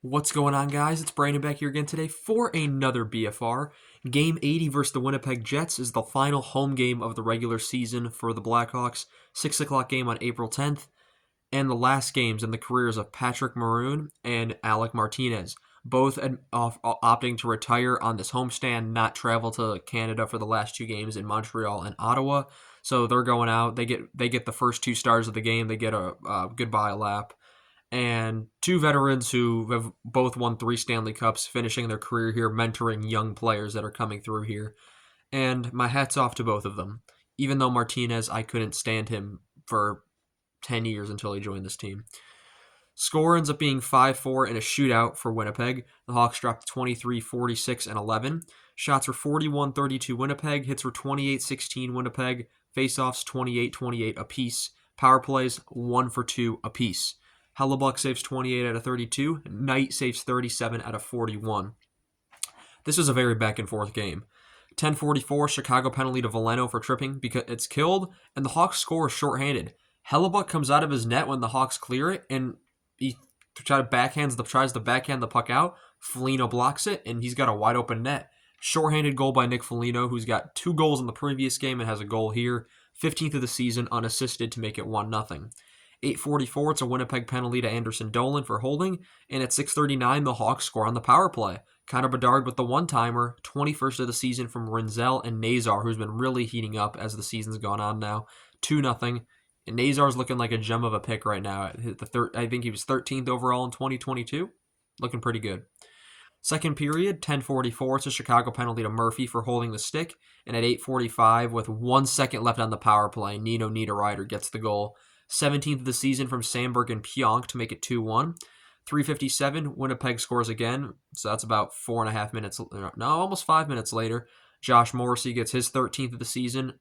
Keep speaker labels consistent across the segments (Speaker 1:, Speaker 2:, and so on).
Speaker 1: What's going on, guys? It's Brandon back here again today for another BFR. Game 80 versus the Winnipeg Jets is the final home game of the regular season for the Blackhawks. 6 o'clock game on April 10th. And the last games in the careers of Patrick Maroon and Alec Martinez. Both opting to retire on this homestand, not travel to Canada for the last two games in Montreal and Ottawa. So they're going out. They get the first two stars of the game. They get a goodbye lap. And two veterans who have both won 3 Stanley Cups, finishing their career here, mentoring young players that are coming through here. And my hat's off to both of them. Even though Martinez, I couldn't stand him for 10 years until he joined this team. Score ends up being 5-4 in a shootout for Winnipeg. The Hawks dropped 23, 46, and 11. Shots were 41-32 Winnipeg. Hits were 28-16 Winnipeg. Faceoffs 28-28 apiece. Power plays 1 for 2 apiece. Hellebuyck saves 28 out of 32. Knight saves 37 out of 41. This was a very back-and-forth game. 10:44, Chicago penalty to Veleno for tripping because it's killed, and the Hawks score shorthanded. Hellebuyck comes out of his net when the Hawks clear it, and he tries to backhand the puck out. Foligno blocks it, and he's got a wide-open net. Shorthanded goal by Nick Foligno, who's got 2 goals in the previous game and has a goal here. 15th of the season, unassisted to make it 1-0. 8:44, it's a Winnipeg penalty to Anderson Dolan for holding, and at 6:39, the Hawks score on the power play. Connor Bedard with the one-timer, 21st of the season from Rinzel and Nazar, who's been really heating up as the season's gone on now. 2-0. And Nazar's looking like a gem of a pick right now. I think he was 13th overall in 2022. Looking pretty good. Second period, 10:44, it's a Chicago penalty to Murphy for holding the stick, and at 8:45, with 1 second left on the power play, Nino Niederreiter gets the goal. 17th of the season from Sandberg and Pionk to make it 2-1. 3:57, Winnipeg scores again, so that's about 4.5 minutes, no, almost 5 minutes later. Josh Morrissey gets his 13th of the season.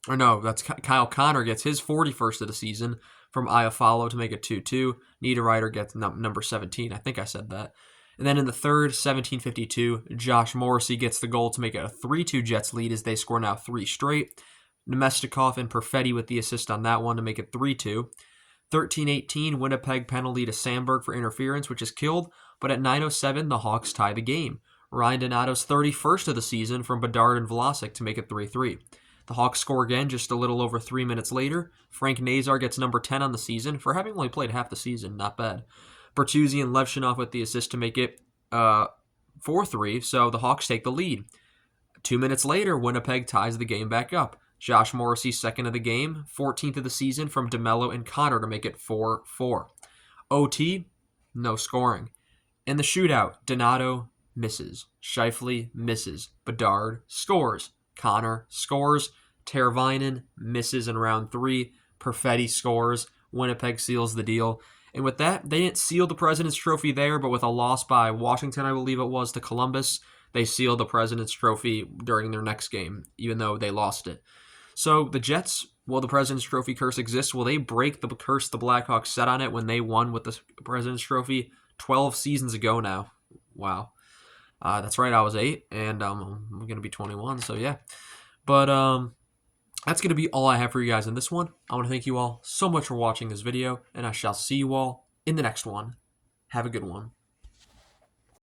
Speaker 1: Or no, that's Kyle Connor gets his 41st of the season from Iafallo to make it 2-2. Niederreiter gets number 17. I think I said that. And then in the third, 17:52, Josh Morrissey gets the goal to make it a 3-2 Jets lead as they score now 3 straight. Nemestikov and Perfetti with the assist on that one to make it 3-2. 13:18, Winnipeg penalty to Sandberg for interference, which is killed, but at 9:07, the Hawks tie the game. Ryan Donato's 31st of the season from Bedard and Vlasic to make it 3-3. The Hawks score again just a little over 3 minutes later. Frank Nazar gets number 10 on the season for having only played half the season, not bad. Bertuzzi and Levshinov with the assist to make it 4-3, so the Hawks take the lead. 2 minutes later, Winnipeg ties the game back up. Josh Morrissey, second of the game, 14th of the season from DeMello and Connor to make it 4-4. OT, no scoring. In the shootout, Donato misses. Scheifele misses. Bedard scores. Connor scores. Teravainen misses in round 3. Perfetti scores. Winnipeg seals the deal. And with that, they didn't seal the President's Trophy there, but with a loss by Washington, I believe it was, to Columbus, they sealed the President's Trophy during their next game, even though they lost it. So the Jets, will the President's Trophy curse exist? Will they break the curse the Blackhawks set on it when they won with the President's Trophy 12 seasons ago now? Wow. That's right, I was 8, and I'm going to be 21, so yeah. But that's going to be all I have for you guys in this one. I want to thank you all so much for watching this video, and I shall see you all in the next one. Have a good one.